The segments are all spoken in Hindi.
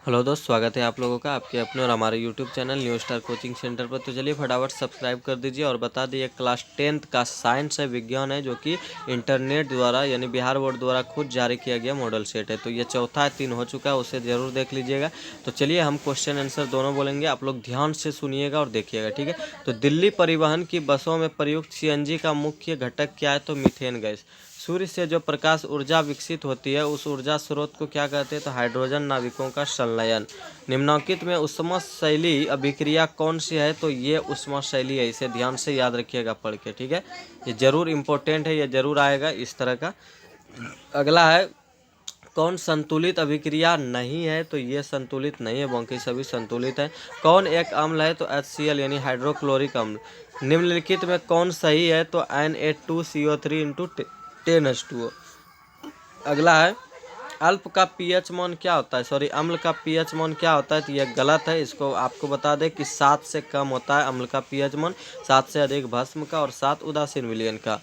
हेलो दोस्त, स्वागत है आप लोगों का आपके अपने और हमारे YouTube channel new star coaching centre पर। तो चलिए फटाफट सब्सक्राइब कर दीजिए और बता दिए क्लास 10th का साइंस है, विज्ञान है, जो कि इंटरनेट द्वारा यानी बिहार बोर्ड द्वारा खुद जारी किया गया मॉडल सेट है। तो ये चौथा है, 3 हो चुका है, उसे ज़रूर देख लीजिएगा। तो चलिए हम क्वेश्चन आंसर दोनों बोलेंगे, आप लोग ध्यान से सुनिएगा और देखिएगा, ठीक है। तो दिल्ली परिवहन की बसों में प्रयुक्त सीएनजी का मुख्य घटक क्या है? तो मीथेन गैस। सूर्य से जो प्रकाश ऊर्जा विकसित होती है उस ऊर्जा स्रोत को क्या कहते हैं? तो हाइड्रोजन नाविकों का संलयन। निम्नलिखित में ऊष्मशैली अभिक्रिया कौन सी है? तो ये ऊष्मशैली है, इसे ध्यान से याद रखिएगा पढ़ के, ठीक है। ये जरूर इंपॉर्टेंट है, ये जरूर आएगा इस तरह का। अगला है, कौन संतुलित अभिक्रिया नहीं है? तो ये संतुलित नहीं है, बाकी सभी संतुलित है। कौन एक अम्ल है? तो HCl यानी हाइड्रोक्लोरिक अम्ल। निम्नलिखित में कौन सही है? तो Na2CO3 इंटू 10H2O। अगला है, अल्प का पीएच मान क्या होता है? सॉरी, अम्ल का पीएच मान क्या होता है? तो यह गलत है, इसको आपको बता दें कि 7 से कम होता है अम्ल का पीएच मान, 7 से अधिक भस्म का और 7 उदासीन विलयन का।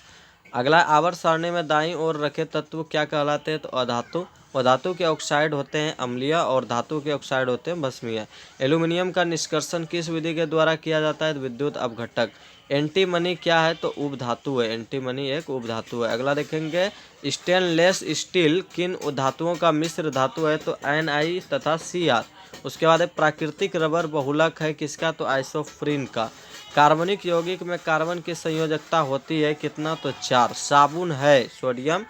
अगला, आवर्त सारणी में दाईं ओर रखे तत्व क्या कहलाते हैं? तो अधातु। और धातु के ऑक्साइड होते हैं अम्लीय और धातु के ऑक्साइड होते हैं भस्मीय। एल्यूमिनियम का निष्कर्षण किस विधि के द्वारा किया जाता है? तो विद्युत अपघटक। एंटीमनी क्या है? तो उपधातु है, एंटीमनी एक उपधातु है। अगला देखेंगे, स्टेनलेस स्टील किन धातुओं का मिश्र धातु है? तो Ni तथा Cr। उसके बाद प्राकृतिक रबर बहुलक है किसका? तो आइसोप्रीन का। कार्बनिक यौगिक में कार्बन की संयोजकता होती है कितना? तो 4। साबुन है सोडियम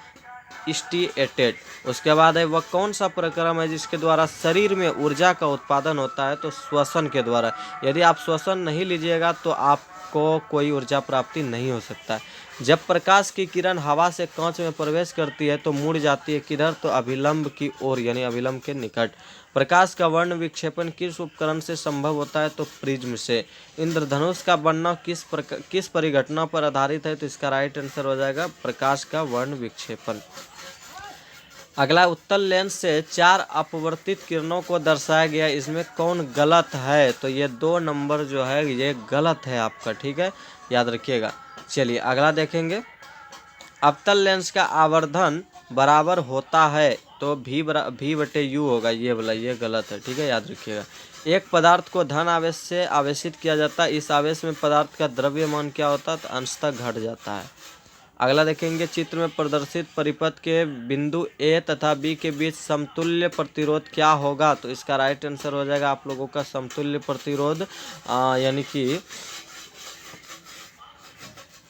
स्टीएटेट। उसके बाद है, वह कौन सा प्रक्रम है जिसके द्वारा शरीर में ऊर्जा का उत्पादन होता है? तो श्वसन के द्वारा। यदि आप श्वसन नहीं लीजिएगा तो आपको कोई ऊर्जा प्राप्ति नहीं हो सकता है। जब प्रकाश की किरण हवा से कांच में प्रवेश करती है तो मुड़ जाती है किधर? तो अभिलंब की ओर यानी अभिलंब के निकट। प्रकाश का वर्ण विक्षेपण किस उपकरण से संभव होता है? तो प्रिज्म से। इंद्रधनुष का बनना किस परिघटना पर आधारित है? तो इसका राइट आंसर हो जाएगा प्रकाश का वर्ण विक्षेपण। अगला, उत्तल लेंस से 4 अपवर्तित किरणों को दर्शाया गया, इसमें कौन गलत है? तो ये 2 नंबर जो है ये गलत है आपका, ठीक है, याद रखिएगा। चलिए अगला देखेंगे, अवतल लेंस का आवर्धन बराबर होता है तो V/U होगा, ये वाला ये गलत है, ठीक है, याद रखिएगा। एक पदार्थ को धन आवेश से आवेशित किया जाता है, इस आवेश में पदार्थ का द्रव्यमान क्या होता है? तो अंशतः घट जाता है। अगला देखेंगे, चित्र में प्रदर्शित परिपथ के बिंदु A तथा B के बीच समतुल्य प्रतिरोध क्या होगा? तो इसका राइट आंसर हो जाएगा आप लोगों का समतुल्य प्रतिरोध यानी कि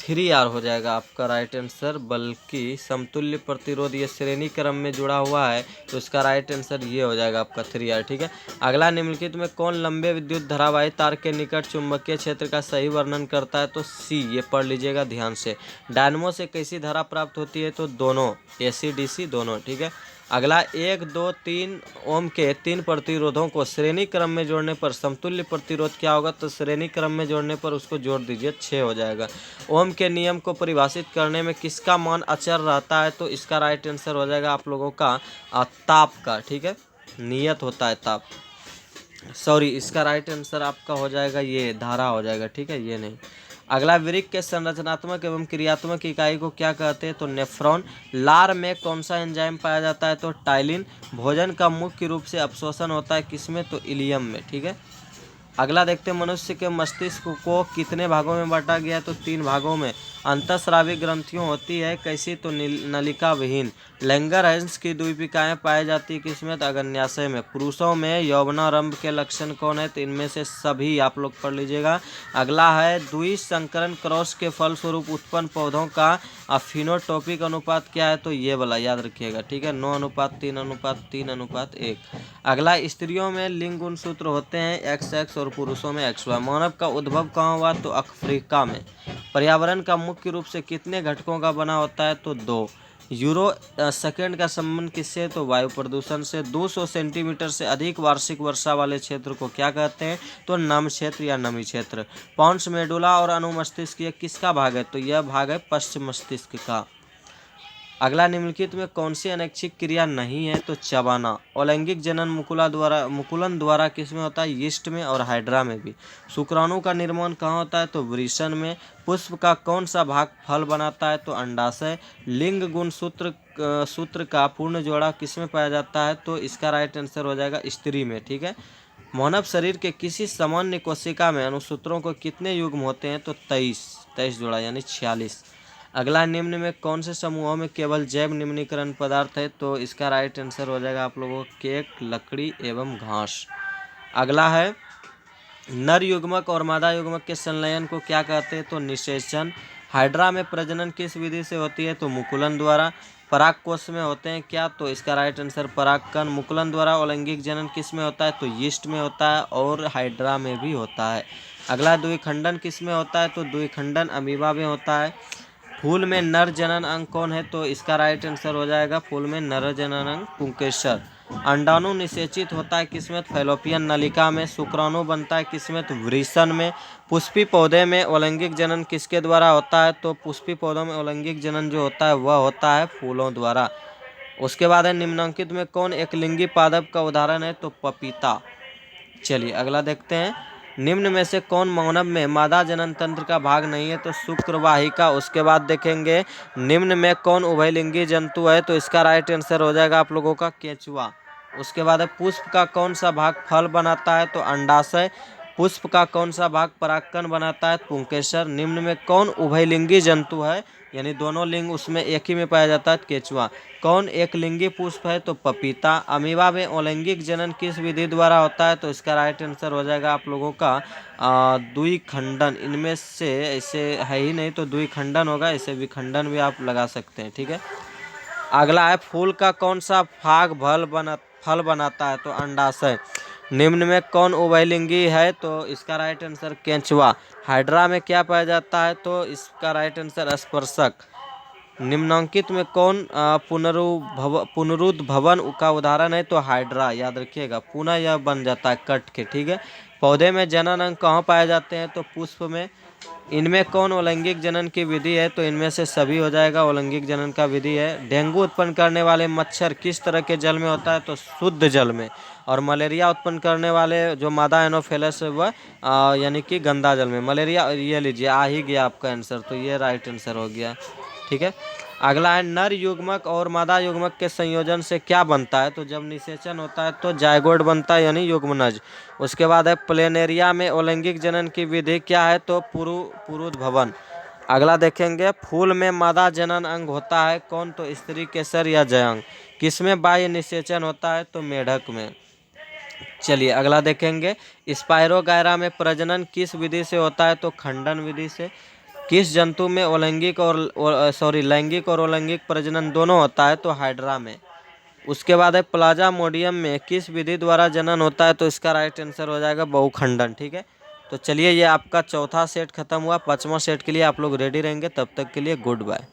3R हो जाएगा आपका राइट आंसर। बल्कि समतुल्य प्रतिरोध ये श्रेणी क्रम में जुड़ा हुआ है तो इसका राइट आंसर ये हो जाएगा आपका 3R, ठीक है। अगला, निम्नलिखित में कौन लंबे विद्युत धारावाही तार के निकट चुंबकीय क्षेत्र का सही वर्णन करता है? तो C, ये पढ़ लीजिएगा ध्यान से। डायनमो से कैसी धारा प्राप्त होती है? तो दोनों, AC DC दोनों, ठीक है। अगला, 1 2 3 ओम के 3 प्रतिरोधों को श्रेणी क्रम में जोड़ने पर समतुल्य प्रतिरोध क्या होगा? तो श्रेणी क्रम में जोड़ने पर उसको जोड़ दीजिए, 6 हो जाएगा। ओम के नियम को परिभाषित करने में किसका मान अचर रहता है? तो इसका राइट आंसर हो जाएगा आप लोगों का ताप का, ठीक है, नियत होता है ताप। सॉरी, इसका राइट आंसर आपका हो जाएगा ये धारा हो जाएगा, ठीक है, ये नहीं। अगला, वृक्क के संरचनात्मक एवं क्रियात्मक इकाई को क्या कहते हैं? तो नेफ्रॉन। लार में कौन सा एंजाइम पाया जाता है? तो टाइलिन। भोजन का मुख्य रूप से अपशोषण होता है किसमें? तो इलियम में, ठीक है। अगला देखते हैं, मनुष्य के मस्तिष्क को कितने भागों में बांटा गया? तो 3 भागों में। अंतःस्रावी ग्रंथियों होती है कैसी? तो नलिका विहीन। लैंगरहैंस की द्वीपिकाएं पाई जाती किसमें? तो अग्न्याशय में। पुरुषों में यौवनारंभ के लक्षण कौन है? तो इनमें से सभी आप लोग पढ़ लीजिएगा। अगला है, द्विसंकरण क्रॉस के फलस्वरूप उत्पन्न पौधों का फिनोटॉपिक अनुपात क्या है? तो ये वाला याद रखिएगा, ठीक है, 9:3:3:1। अगला, स्त्रियों में लिंग गुणसूत्र होते हैं XX और पुरुषों में XY। मानव का उद्भव कहाँ हुआ? तो अफ्रीका में। पर्यावरण का मुख्य रूप से कितने घटकों का बना होता है? तो 2। यूरो सेकेंड का संबंध किससे? तो वायु प्रदूषण से। 200 सेंटीमीटर से अधिक वार्षिक वर्षा वाले क्षेत्र को क्या कहते हैं? तो नम क्षेत्र या नमी क्षेत्र। पॉन्स मेडुला और अनुमस्तिष्क ये किसका भाग है? तो यह भाग है पश्च मस्तिष्क का। अगला, निम्नलिखित में कौन सी अनैच्छिक क्रिया नहीं है? तो चबाना। अलैंगिक जनन मुकुलन द्वारा किस में होता है? यीस्ट में और हाइड्रा में भी। शुक्राणु का निर्माण कहाँ होता है? तो वृषण में। पुष्प का कौन सा भाग फल बनाता है? तो अंडाशय। लिंग गुण सूत्र का पूर्ण जोड़ा किस में पाया जाता है? तो इसका राइट आंसर हो जाएगा स्त्री में। ठीक है। मानव शरीर के किसी सामान्य कोशिका में अनुसूत्रों को कितने युग्म होते हैं? तो 23 जोड़ा यानी 46। अगला, निम्न में कौन से समूहों में केवल जैव निम्नीकरण पदार्थ है? तो इसका राइट आंसर हो जाएगा आप लोगों को केक, लकड़ी एवं घास। अगला है, नर युग्मक और मादा युग्मक के संलयन को क्या कहते हैं? तो निषेचन। हाइड्रा में प्रजनन किस विधि से होती है? तो मुकुलन द्वारा। पराग कोश में होते हैं क्या? तो इसका राइट आंसर परागकण। मुकुलन द्वारा अलैंगिक जनन किस में होता है? तो यीस्ट में होता है और हाइड्रा में भी होता है। अगला, द्विखंडन किस में होता है? तो द्विखंडन अमीबा में होता है। फूल में नर जनन अंग कौन है? तो इसका राइट आंसर हो जाएगा फूल में नर जनन अंग पुंकेसर। अंडाणु निषेचित होता है किसमें? फैलोपियन नलिका में। शुक्राणु बनता है किसमें? तो वृषण में। पुष्पी पौधे में अलैंगिक जनन किसके द्वारा होता है? तो पुष्पी पौधों में अलैंगिक जनन जो होता है वह होता है फूलों द्वारा। उसके बाद है, निम्नलिखित में कौन एकलिंगी पादप का उदाहरण है? तो पपीता। चलिए अगला देखते हैं, निम्न में से कौन मानव में मादा जनन तंत्र का भाग नहीं है? तो शुक्रवाहिका। उसके बाद देखेंगे, निम्न में कौन उभयलिंगी जंतु है? तो इसका राइट आंसर हो जाएगा आप लोगों का केंचुआ। उसके बाद है, पुष्प का कौन सा भाग फल बनाता है? तो अंडाशय। पुष्प का कौन सा भाग परागकण बनाता है? पुंकेसर। निम्न में कौन उभयलिंगी जंतु है? यानी दोनों लिंग उसमें एक ही में पाया जाता है, केंचुआ। कौन एक लिंगी पुष्प है? तो पपीता। अमीबा में अलैंगिक जनन किस विधि द्वारा होता है? तो इसका राइट आंसर हो जाएगा आप लोगों का द्विखंडन। इनमें से ऐसे है ही नहीं तो द्विखंडन होगा, इसे विखंडन भी आप लगा सकते हैं। ठीक है। अगला है, फूल का कौन सा भाग फल बनाता है? तो अंडाशय। निम्न में कौन उभयलिंगी है? तो इसका राइट आंसर केंचुआ। हाइड्रा में क्या पाया जाता है? तो इसका राइट आंसर स्पर्शक। निम्नांकित में कौन पुनरुद्भवन का उदाहरण है? तो हाइड्रा। याद रखिएगा, पुनः यह बन जाता है कट के। ठीक है। पौधे में जनन अंग कहाँ पाए जाते हैं? तो पुष्प में। इनमें कौन अलैंगिक जनन की विधि है? तो इनमें से सभी हो जाएगा, अलैंगिक जनन का विधि है। डेंगू उत्पन्न करने वाले मच्छर किस तरह के जल में होता है? तो शुद्ध जल में। और मलेरिया उत्पन्न करने वाले जो मादा एनोफेलस है वह यानी कि गंदा जल में। मलेरिया, ये लीजिए आ ही गया आपका आंसर, तो ये राइट आंसर हो गया। ठीक है। अगला है, नर युग्मक और मादा युग्मक के संयोजन से क्या बनता है? तो जब निषेचन होता है तो जायगोट बनता है यानी युग्मनज। उसके बाद है, प्लेनेरिया में अलैंगिक जनन की विधि क्या है? तो पुरुद्भवन। अगला देखेंगे, फूल में मादा जनन अंग होता है कौन? तो स्त्री केसर या जयंग। किसमें बाह्य निषेचन होता है? तो मेढक में। चलिए अगला देखेंगे, स्पायरोगायरा में प्रजनन किस विधि से होता है? तो खंडन विधि से। किस जंतु में लैंगिक और अलैंगिक प्रजनन दोनों होता है? तो हाइड्रा में। उसके बाद है, प्लाज्मोडियम में किस विधि द्वारा जनन होता है? तो इसका राइट आंसर हो जाएगा बहुखंडन। ठीक है। तो चलिए, ये आपका चौथा सेट खत्म हुआ। 5वां सेट के लिए आप लोग रेडी रहेंगे। तब तक के लिए गुड बाय।